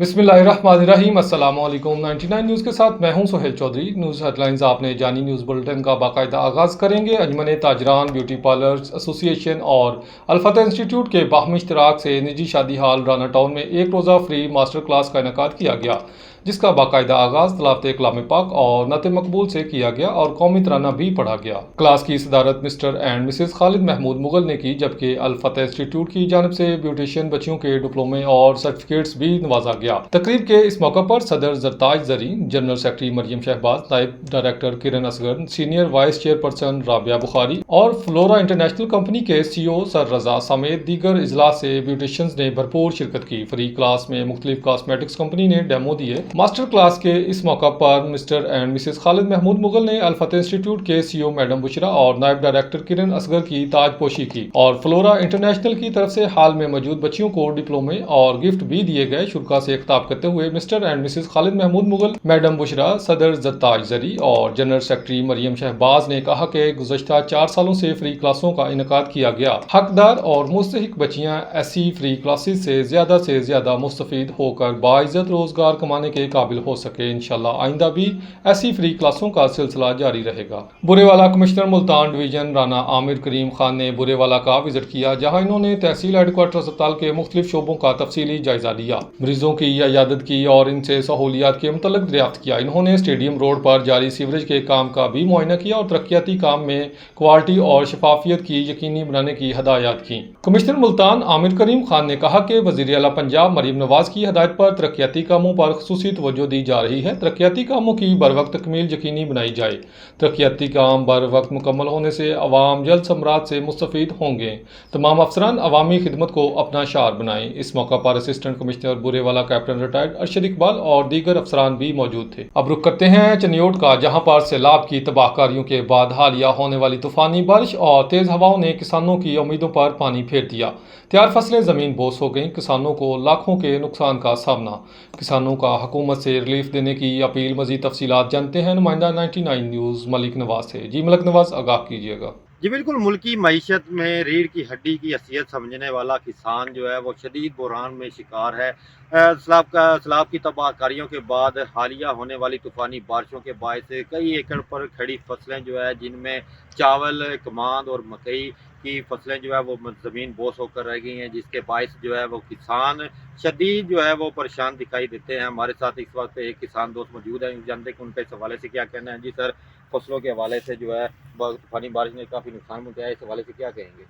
बिस्मिल्लाहिर्रहमानिर्रहीम। अस्सलाम वालेकुम। 99 न्यूज़ के साथ मैं हूं सोहेल चौधरी। न्यूज़ हेडलाइंस आपने जानी। न्यूज़ बुलेटिन का बाकायदा आगाज़ करेंगे। अंजुमन ताजरान ब्यूटी पार्लर्स एसोसिएशन और अलफतह इंस्टीट्यूट के बाहमी इश्तराक से निजी शादी हाल राना टाउन में एक रोज़ा फ्री मास्टर क्लास का इनेकाद किया गया, जिसका बाकायदा आगाज़ तलावत कलाम पाक और नत मकबूल से किया गया और कौमी तराना भी पढ़ा गया। क्लास की सदारत Mr and Mrs Khalid Mahmood Mughal ने की, जबकि अलफतह इंस्टीट्यूट की जानब से ब्यूटिशियन बच्चियों के डिप्लोमे और सर्टिफिकेट्स भी नवाजा गया। तकरीब के इस मौका पर सदर जरताज जरी, जनरल सेक्रेटरी मरियम शहबाज, नायब director Kiran Asghar, senior vice chairperson Rabia Bukhari और फ्लोरा इंटरनेशनल कंपनी के CEO सर रजा समेत दीगर इजलास से ब्यूटिशियंस ने भरपूर शिरकत की। फ्री क्लास में मुख्तलिफ कॉस्मेटिक्स कंपनी ने डेमो दिए। मास्टर क्लास के इस मौका पर Mr and Mrs Khalid Mahmood Mughal ने अलफतह इंस्टीट्यूट के CEO मैडम बुशरा और नायब डायरेक्टर किरण असगर की ताजपोशी की और फ्लोरा इंटरनेशनल की तरफ से हाल में मौजूद बच्चियों को डिप्लोमे और गिफ्ट भी दिए गए। शुरा से खिताब करते हुए Mr and Mrs Khalid Mahmood Mughal, madam Bushra, सदर जरताज जरी और जनरल सेक्रेटरी मरियम शहबाज ने कहा कि गुज़श्ता 4 सालों से फ्री क्लासों का इनेकाद किया गया। हकदार और मुस्तहिक बच्चियां ऐसी फ्री क्लासेस से ज्यादा मुस्तफीद होकर बाइज्जत रोजगार कमाने के काबिल हो सके। इंशाल्लाह आइंदा भी ऐसी फ्री क्लासों का सिलसिला जारी रहेगा। बुरेवाला कमिश्नर मुल्तान डिवीजन राना आमिर करीम खान ने बुरेवाला का विजिट किया, जहां इन्होंने तहसील हेडक्वार्टर अस्पताल के मुख्तलिफ शोबों का तफसीली जायजा लिया, मरीजों की इयादत की और इनसे सहूलियात के मुतल्लिक दरियाफ्त किया। इन्होंने स्टेडियम रोड पर जारी सीवरेज के काम का भी मुआयना किया और तरक्याती काम में क्वालिटी और शफाफियत की यकीनी बनाने की हदायत की। कमिश्नर मुल्तान आमिर करीम खान ने कहा कि वज़ीर आला पंजाब मरीम नवाज की हदायत पर तरक्याती कामों पर खुसूसी तवज्जो दी जा रही है। तरक्याती कामों की बर वक्त तकमील यकीनी बनाई जाए। तरक्याती काम बर वक्त मुकम्मल होने से अवाम जल्द समरात से मुस्तफीद होंगे। तमाम अफसरान अवामी खिदमत को अपना शार बनाएं। इस मौका पर assistant commissioner Burewala captain retired Arshad Iqbal और दीगर अफसरान भी मौजूद थे। अब रुख करते हैं चनियोट का, जहां पर सैलाब की तबाहकारियों के बाद हालिया होने वाली तूफानी बारिश और तेज हवाओं ने किसानों की उम्मीदों पर पानी फेर दिया। तैयार फसलें जमीन बोस हो गईं। किसानों को लाखों के नुकसान का सामना। किसानों का हुकूमत से रिलीफ देने की अपील। मजीद तफसीलात जानते हैं नुमाइंदा 99 न्यूज़ मलिक नवाज से। जी मलिक नवाज, आगाह कीजिएगा। जी बिल्कुल, मुल्की मईशत में रीढ़ की हड्डी की हैसियत समझने वाला किसान जो है वो शदीद बुरहान में शिकार है। सैलाब की तबाहकारियों के बाद हालिया होने वाली तूफ़ानी बारिशों के बायस कई एकड़ पर खड़ी फसलें जो है, जिनमें चावल, कमांद और मकई की फसलें जो है वो ज़मीन बोस होकर रह गई हैं, जिसके बायस जो है वो किसान शदीद जो है वो परेशान दिखाई देते हैं। हमारे साथ इस वक्त एक किसान दोस्त मौजूद हैं, जानते कि उनका इस हवाले से क्या कहना है। जी सर, फसलों के हवाले से जो है तूफानी बारिश ने काफ़ी नुकसान पहुंचाया, इस हवाले से क्या कहेंगे?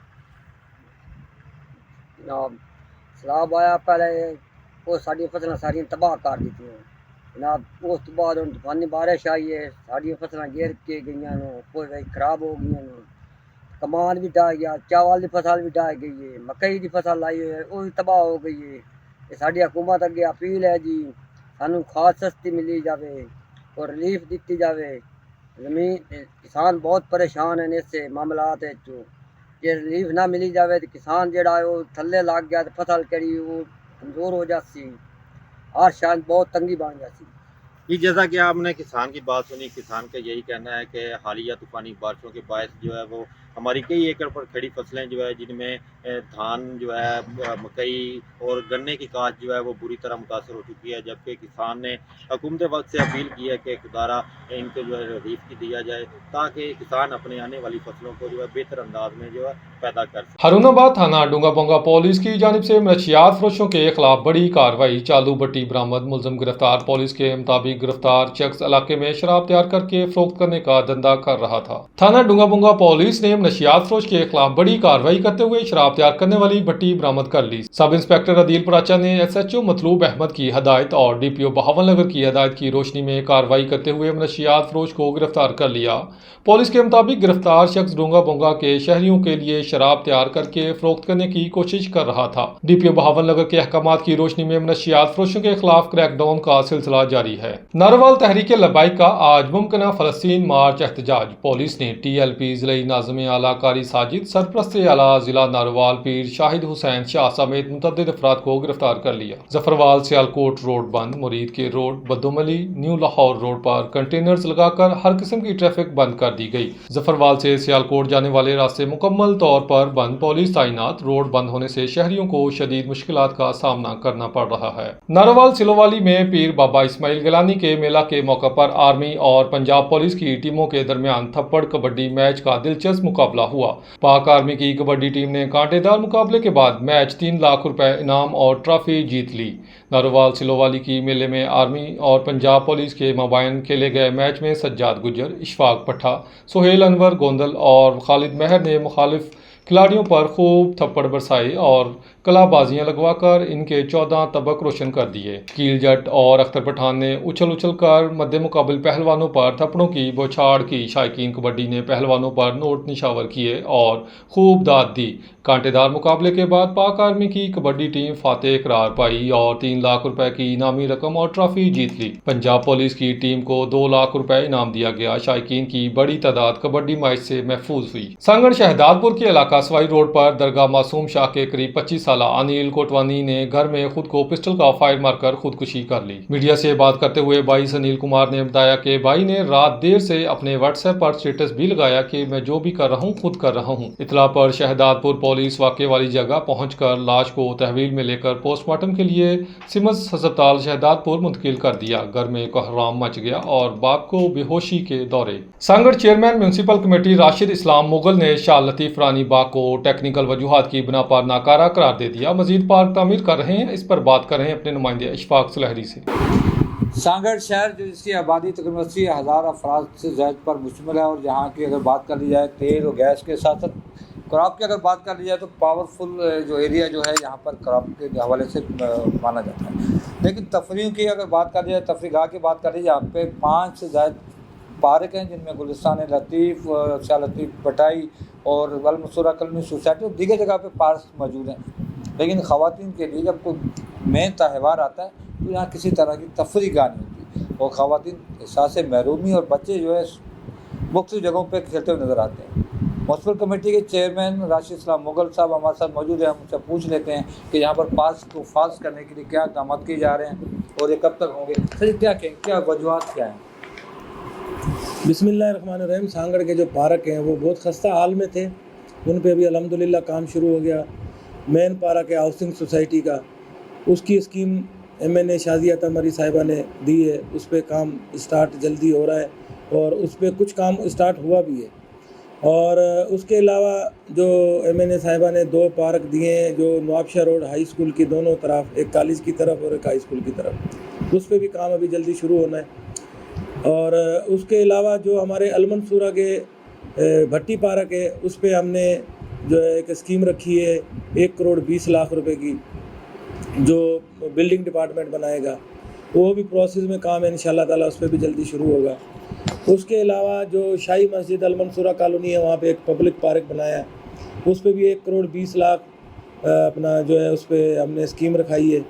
जनाब, सैलाब आया, पहले वो साड़ी फसलें सारी तबाह कर दी थी जनाब। उस तो बाद तूफानी बारिश आई है, साड़ी फसलें गिर के गई, कोई खराब हो गई। कमान भी ढह गया, चावल की फसल भी ढह गई है, मकई की फसल लाई है वो भी तबाह हो गई है। ये साड़ी हुकूमत अगे अपील है जी, सानू खाद सस्ती मिली जाए और रिलीफ दी जाए। जमीन किसान बहुत परेशान है इससे मामलात है। जे रिलीफ ना मिली जाए तो किसान जड़ा है वो थल्ले लग गया तो फसल करी वो कमज़ोर हो जाती, हर शायद बहुत तंगी बन जाती। जी, जैसा कि आपने किसान की बात सुनी, किसान का यही कहना है कि हालिया तूफ़ानी बारिशों के बायस जो है वो हमारी कई एकड़ पर खड़ी फसलें जो है, जिनमें धान जो है, मकई और गन्ने की काश्त जो है वो बुरी तरह मुतासर हो चुकी है। जबकि किसान ने हुकूमत वक्त से अपील की है कि खुदारा इनको जो है रिलीफ की दिया जाए, ताकि किसान अपने आने वाली फसलों को जो है बेहतर अंदाज में जो है पैदा कर सके। हारूनाबाद थाना डूंगा बोंगा पुलिस की जानिब से मनशियात फरोशों के खिलाफ बड़ी कार्रवाई। चालू भट्टी बरामद, मुलजम गिरफ्तार। पुलिस के मुताबिक गिरफ्तार शख्स इलाके में शराब तैयार करके फरोख्त करने का धंधा कर रहा था। थाना डूंगा बोंगा पुलिस ने मनशियात फरोश के खिलाफ बड़ी कार्रवाई करते हुए शराब तैयार करने वाली भट्टी बरामद कर ली। सब इंस्पेक्टर अदील पराचा ने SHO मतलूब अहमद की हदायत और DPO बहावलनगर की हदायत की रोशनी में कार्रवाई करते हुए मनशियात फरोश को गिरफ्तार कर लिया। पुलिस के मुताबिक गिरफ्तार शख्स डूंगा बोंगा के शहरियों के लिए शराब तैयार करके फरोख्त करने की कोशिश कर रहा था। DPO बहावलनगर के अहकामात की रोशनी में मनशियात फरोशों के खिलाफ क्रैकडाउन का सिलसिला जारी है। नारोवाल तहरीक लबाइक का आज मुमकिना फलस्तीन मार्च एहतजाज। पुलिस ने TLP जिले नाज़िम اعلیٰ قاری ساجد، سرپرست اعلیٰ ضلع ناروال پیر شاہد حسین شاہ سمیت متعدد افراد کو گرفتار کر لیا۔ ظفروال سیالکوٹ روڈ بند، مرید کے روڈ، بدوملی، نیو لاہور روڈ پر کنٹینرز لگا کر ہر قسم کی ٹریفک بند کر دی گئی۔ ظفروال سے سیالکوٹ جانے والے راستے مکمل طور پر بند، پولیس تعینات، روڈ بند ہونے سے شہریوں کو شدید مشکلات کا سامنا کرنا پڑ رہا ہے۔ ناروال سلووالی میں پیر بابا اسماعیل گیلانی کے میلہ کے موقع پر آرمی اور پنجاب پولیس کی ٹیموں کے درمیان تھپڑ کبڈی میچ کا دلچسپ مقابلہ ہوا۔ پاک آرمی کی کبڈی ٹیم نے کانٹے دار مقابلے کے بعد میچ 3 لاکھ روپے انعام اور ٹرافی جیت لی۔ ناروال سلووالی کی میلے میں آرمی اور پنجاب پولیس کے مابین کھیلے گئے میچ میں سجاد گجر، اشفاق پٹھا، سہیل انور گوندل اور خالد مہر نے مخالف کھلاڑیوں پر خوب تھپڑ برسائے اور کلا بازیاں لگوا کر ان کے 14 طبق روشن کر دیے۔ کیل جٹ اور اختر پٹھان نے اچھل کر مد مقابل پہلوانوں پر تھپڑوں کی بوچھاڑ کی۔ شائقین کبڈی نے پہلوانوں پر نوٹ نشاور کیے اور خوب داد دی۔ کانٹے دار مقابلے کے بعد پاک آرمی کی کبڈی ٹیم فاتح قرار پائی اور 3 لاکھ روپے کی انعامی رقم اور ٹرافی جیت لی۔ پنجاب پولیس کی ٹیم کو 2 لاکھ روپے انعام دیا گیا۔ شائقین کی بڑی تعداد کبڈی میچ سے محفوظ ہوئی۔ سانگڑ شہداد پور کے علاقہ سوائی روڈ پر درگاہ معصوم شاہ کے قریب 25 سالہ انیل کوٹوانی نے گھر میں خود کو پسٹل کا فائر مار کر خودکشی کر لی۔ میڈیا سے بات کرتے ہوئے بھائی انیل کمار نے بتایا کہ بھائی نے رات دیر سے اپنے واٹس ایپ پر اسٹیٹس بھی لگایا کہ میں جو بھی کر رہا ہوں خود کر رہا ہوں۔ اطلاع پر شہداد پور پولیس واقعے والی جگہ پہنچ کر لاش کو تحویل میں لے کر پوسٹ مارٹم کے لیے سمس ہسپتال شہداد پور منتقل کر دیا۔ گھر میں کوہرام مچ گیا اور باپ کو بے ہوشی کے دورے۔ سانگڑ چیئرمین میونسپل کمیٹی راشد اسلام مغل نے شاہ لطیف رانی باغ کو ٹیکنیکل وجوہات کی بنا پر ناکارہ قرار دے دیا۔ مزید پارک تعمیر کر رہے ہیں، اس پر بات کر رہے ہیں اپنے نمائندے اشفاق سلہری سے۔ سانگڑ شہر جو جس کی آبادی تقریباً 80,000 افراد سے زائد پر مشتمل ہے، اور یہاں کی اگر بات کر لی جائے تیل اور گیس کے ساتھ ساتھ کراپ کی اگر بات کر لی جائے تو پاورفل جو ایریا جو ہے یہاں پر کراپ کے حوالے سے مانا جاتا ہے۔ لیکن تفریح کی اگر بات کر لی جائے، تفریح گاہ کی بات کر لی جائے، یہاں پہ 5 سے زائد پارک ہیں، جن میں گلستان لطیف، شاہ لطیف بٹائی اور المنصورہ کلمی سوسائٹی اور دیگر جگہ پہ پارک موجود ہیں۔ لیکن خواتین کے لیے جب کوئی مین تہوار آتا ہے تو یہاں کسی طرح کی تفریح گاہ نہیں ہوتی، اور خواتین احساس محرومی اور بچے جو ہے مختلف جگہوں پہ کھیلتے ہوئے نظر آتے ہیں۔ میونسپل کمیٹی کے چیئرمین راشد اسلام مغل صاحب ہمارے ساتھ موجود ہیں، ہم ان سے پوچھ لیتے ہیں کہ یہاں پر پارک کو فالس کرنے کے لیے کیا اقدامات کیے جا رہے ہیں اور یہ کب تک ہوں گے۔ سر کیا وجوہات کیا ہیں؟ بسم اللہ الرحمن الرحیم۔ سانگڑ کے جو پارک ہیں وہ بہت خستہ حال میں تھے، ان پہ بھی الحمدللہ کام شروع ہو گیا۔ مین پارک ہے ہاؤسنگ سوسائٹی کا، اس کی اسکیم MNA شازیہ تمری صاحبہ نے دی ہے، اس پہ کام اسٹارٹ جلدی ہو رہا ہے اور اس پہ کچھ کام اسٹارٹ ہوا بھی ہے۔ اور اس کے علاوہ جو MNA صاحبہ نے 2 پارک دیے ہیں جو نوابشاہ روڈ ہائی اسکول کی دونوں طرف، ایک کالج کی طرف اور ایک ہائی اسکول کی طرف، اس پہ بھی کام ابھی جلدی شروع ہونا ہے۔ اور اس کے علاوہ جو ہمارے المنصورہ کے بھٹی پارک ہے، اس پہ ہم نے جو ہے ایک اسکیم رکھی ہے 1 کروڑ 20 لاکھ روپے کی، جو بلڈنگ ڈپارٹمنٹ بنائے گا، وہ بھی پروسیس میں کام ہے، انشاءاللہ تعالیٰ اس پہ بھی جلدی شروع ہوگا۔ اس کے علاوہ جو شاہی مسجد المنصورہ کالونی ہے، وہاں پہ ایک پبلک پارک بنایا ہے، اس پہ بھی 1 کروڑ 20 لاکھ اپنا جو ہے اس پہ ہم نے اسکیم رکھائی ہے،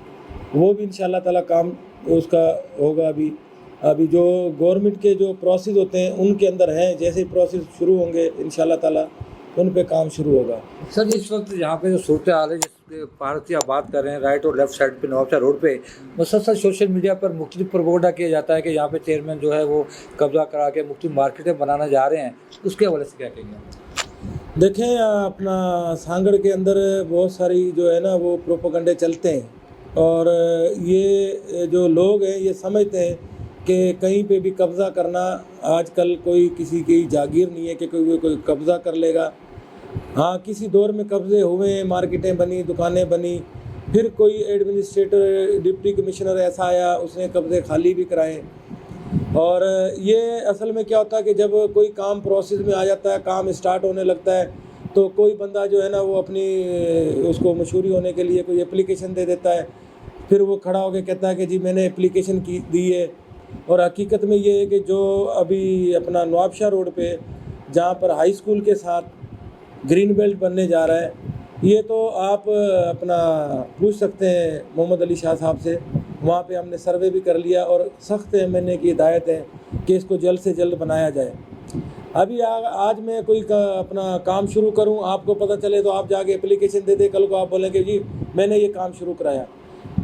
وہ بھی انشاءاللہ تعالیٰ کام اس کا ہوگا۔ ابھی جو گورنمنٹ کے جو پروسیس ہوتے ہیں ان کے اندر ہیں، جیسے ہی پروسیس شروع ہوں گے انشاءاللہ تعالیٰ ان پہ کام شروع ہوگا۔ سر اس وقت یہاں پہ جو صورتحال ہے، جس کے پارک کی آپ بات کر رہے ہیں، رائٹ اور لیفٹ سائڈ پہ نوابشاہ روڈ پہ مسلسل سوشل میڈیا پر مختلف پروپیگنڈا کیا جاتا ہے کہ یہاں پہ چیئرمین جو ہے وہ قبضہ کرا کے مختلف مارکیٹیں بنانا جا رہے ہیں، اس کے حوالے سے کیا کہیں گے؟ دیکھیں اپنا سانگڑ کے اندر بہت ساری جو ہے نا وہ پروپیگنڈے چلتے ہیں، اور یہ جو لوگ ہیں یہ سمجھتے ہیں کہ کہیں پہ بھی قبضہ کرنا آج کل کوئی کسی کی جاگیر نہیں ہے کہ کوئی قبضہ کر لے گا۔ ہاں کسی دور میں قبضے ہوئے ہیں، مارکیٹیں بنی، دکانیں بنی، پھر کوئی ایڈمنسٹریٹر ڈپٹی کمشنر ایسا آیا، اس نے قبضے خالی بھی کرائے۔ اور یہ اصل میں کیا ہوتا ہے کہ جب کوئی کام پروسیس میں آ جاتا ہے، کام اسٹارٹ ہونے لگتا ہے، تو کوئی بندہ جو ہے نا وہ اپنی اس کو مشہوری ہونے کے لیے کوئی اپلیکیشن دے دیتا ہے، پھر وہ کھڑا ہو کے کہتا ہے کہ جی میں نے اپلیکیشن دی ہے۔ اور حقیقت میں یہ ہے کہ جو ابھی اپنا نوابشاہ روڈ پہ جہاں پر ہائی اسکول کے ساتھ گرین بیلٹ بننے جا رہا ہے، یہ تو آپ اپنا پوچھ سکتے ہیں محمد علی شاہ صاحب سے، وہاں پہ ہم نے سروے بھی کر لیا اور سخت MNA کی ہدایت ہے کہ اس کو جلد سے جلد بنایا جائے۔ अभी आज मैं कोई अपना काम शुरू करूं, आपको पता चले तो आप जाके एप्लीकेशन दे दे, कल को आप बोलेंगे जी मैंने ये काम शुरू कराया।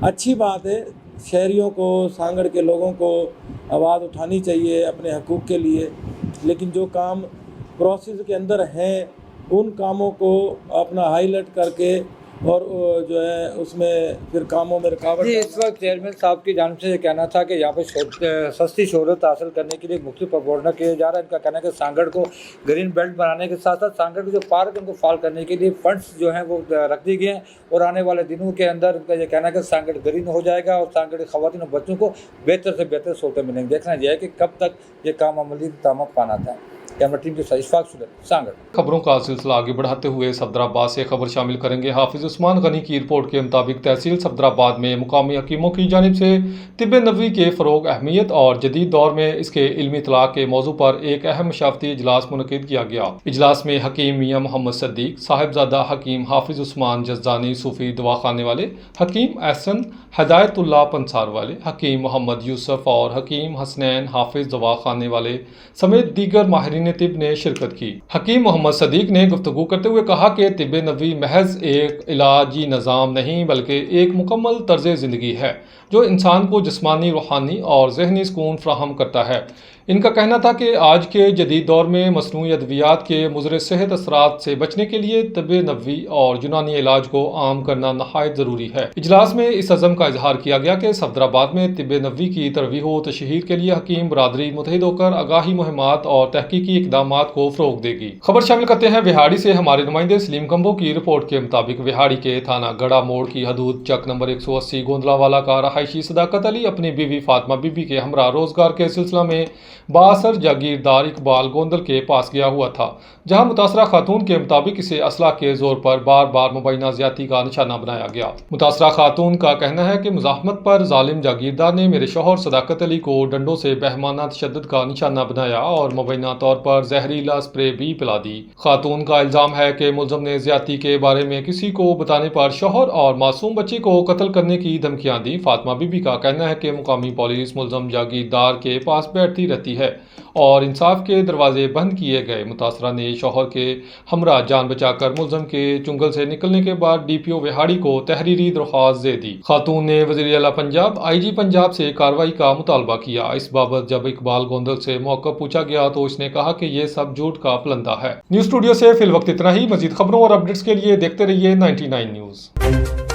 अच्छी बात है, शहरियों को, सांगड़ के लोगों को आवाज़ उठानी चाहिए अपने हकूक़ के लिए, लेकिन जो काम प्रोसेस के अंदर हैं उन कामों को अपना हाईलाइट करके और जो है उसमें फिर कामों में रुकावट। जी, इस वक्त चेयरमैन साहब की जानिब से ये कहना था कि यहाँ पर सस्ती शोहरत हासिल करने के लिए मुख्तलिफ प्रपोजल किया जा रहा है। इनका कहना है कि सांगड़ को ग्रीन बेल्ट बनाने के साथ साथ सांगड़ के जो पार्क है उनको फाल करने के लिए फंड्स जो हैं वो रख दिए गए हैं और आने वाले दिनों के अंदर इनका ये कहना है कि सांगड़ ग्रीन हो जाएगा और सांगड़ की ख़वातीन और बच्चों को बेहतर से बेहतर सहूलतें मिलेंगी। देखना यह है कि कब तक ये काम अमली तामक पाना था। कैमरा टीम के साथ इशफाक सुलह, सांगड़। खबरों का सिलसिला आगे बढ़ाते हुए सफदराबाद से खबर शामिल करेंगे। हाफिज उस्मान गनी की रिपोर्ट के मुताबिक तहसील सफदराबाद में मुकामी हकीमों की जानिब से तिब्ब नबवी के फ़रोग़, अहमियत और जदीद दौर में इसके इल्मी इतलाक़ के मौजू पर एक अहम मशावरती इजलास मुनक़िद किया गया। इजलास में हकीम मियाँ मोहम्मद सद्दीक़, साहिबजादा हकीम हाफिज उस्मान जज़दानी सूफ़ी दवाखाने वाले, हकीम एहसन हिदायतुल्लाह पंसार वाले, हकीम मोहम्मद यूसुफ और हकीम हसनैन हाफिज दवाखाने वाले समेत दीगर माहिरीन तिब ने शिरकत की। हकीम मोहम्मद सदीक ने गुफ्तगू करते हुए कहा कि तिब्ब नबवी महज एक इलाजी निज़ाम नहीं बल्कि एक मुकम्मल तर्ज ज़िंदगी है जो इंसान को जिस्मानी, रूहानी और ज़हनी सुकून फराहम करता है। इनका कहना था कि आज के जदीद दौर में मसनूई अद्वियात के मुज़र सेहत असरात से बचने के लिए तिब्ब नबवी और यूनानी इलाज को आम करना नहायत ज़रूरी है। इजलास में इस अज़म का इजहार किया गया कि सफदराबाद में तिब्ब नबवी की तरवीह व तशहीर के लिए हकीम बरादरी मुतहिद होकर आगाही मुहिमात और तहकीकी इक़दामात को फ़रोग़ देगी। खबर शामिल करते हैं विहाड़ी से। हमारे नुमाइंदे सलीम कंबो की रिपोर्ट के मुताबिक विहाड़ी के थाना गड़ा मोड़ की हदूद चक नंबर 180 गोंदलावाला का रहायशी सदाकत अली अपनी बीवी फातिमा बीबी के हमरा रोजगार के सिलसिला में बासर जागीरदार इकबाल गोंदल के पास गया हुआ था, जहां मुतासरा खातून के मुताबिक इसे असला के जोर पर बार बार मुबैना ज्यादती का निशाना बनाया गया। मुतासरा खातून का कहना है कि मुज़ाहमत पर जालिम जागीरदार ने मेरे शौहर सदाकत अली को डंडों से बहमाना तशद्दुद का निशाना बनाया और मुबैना तौर पर जहरीला स्प्रे भी पिला दी। खातून का इल्ज़ाम है कि मुलज़म ने ज्यादती के बारे में किसी को बताने पर शौहर और मासूम बच्चे को कत्ल करने की धमकियां दी। फातिमा बीबी का कहना है कि मुकामी पुलिस मुलज़म जागीरदार के पास बैठती रहती है और इंसाफ के दरवाजे बंद किए गए। मुतासरा ने शौहर के हमरा जान बचाकर मुलज़म के चुंगल से निकलने के बाद DPO विहाड़ी को तहरीरी दरख्वास्त दे दी। खातून ने वज़ीर आला पंजाब IG पंजाब से कार्रवाई का मुतालबा किया। इस बाबत जब इकबाल गोंदल से मौक़िफ़ पूछा गया तो इसने कहा कि ये सब झूठ का फलंदा है। न्यूज़ स्टूडियो से फिल वक्त इतना ही। मज़ीद खबरों और अपडेट्स के लिए देखते रहिए 99 न्यूज़।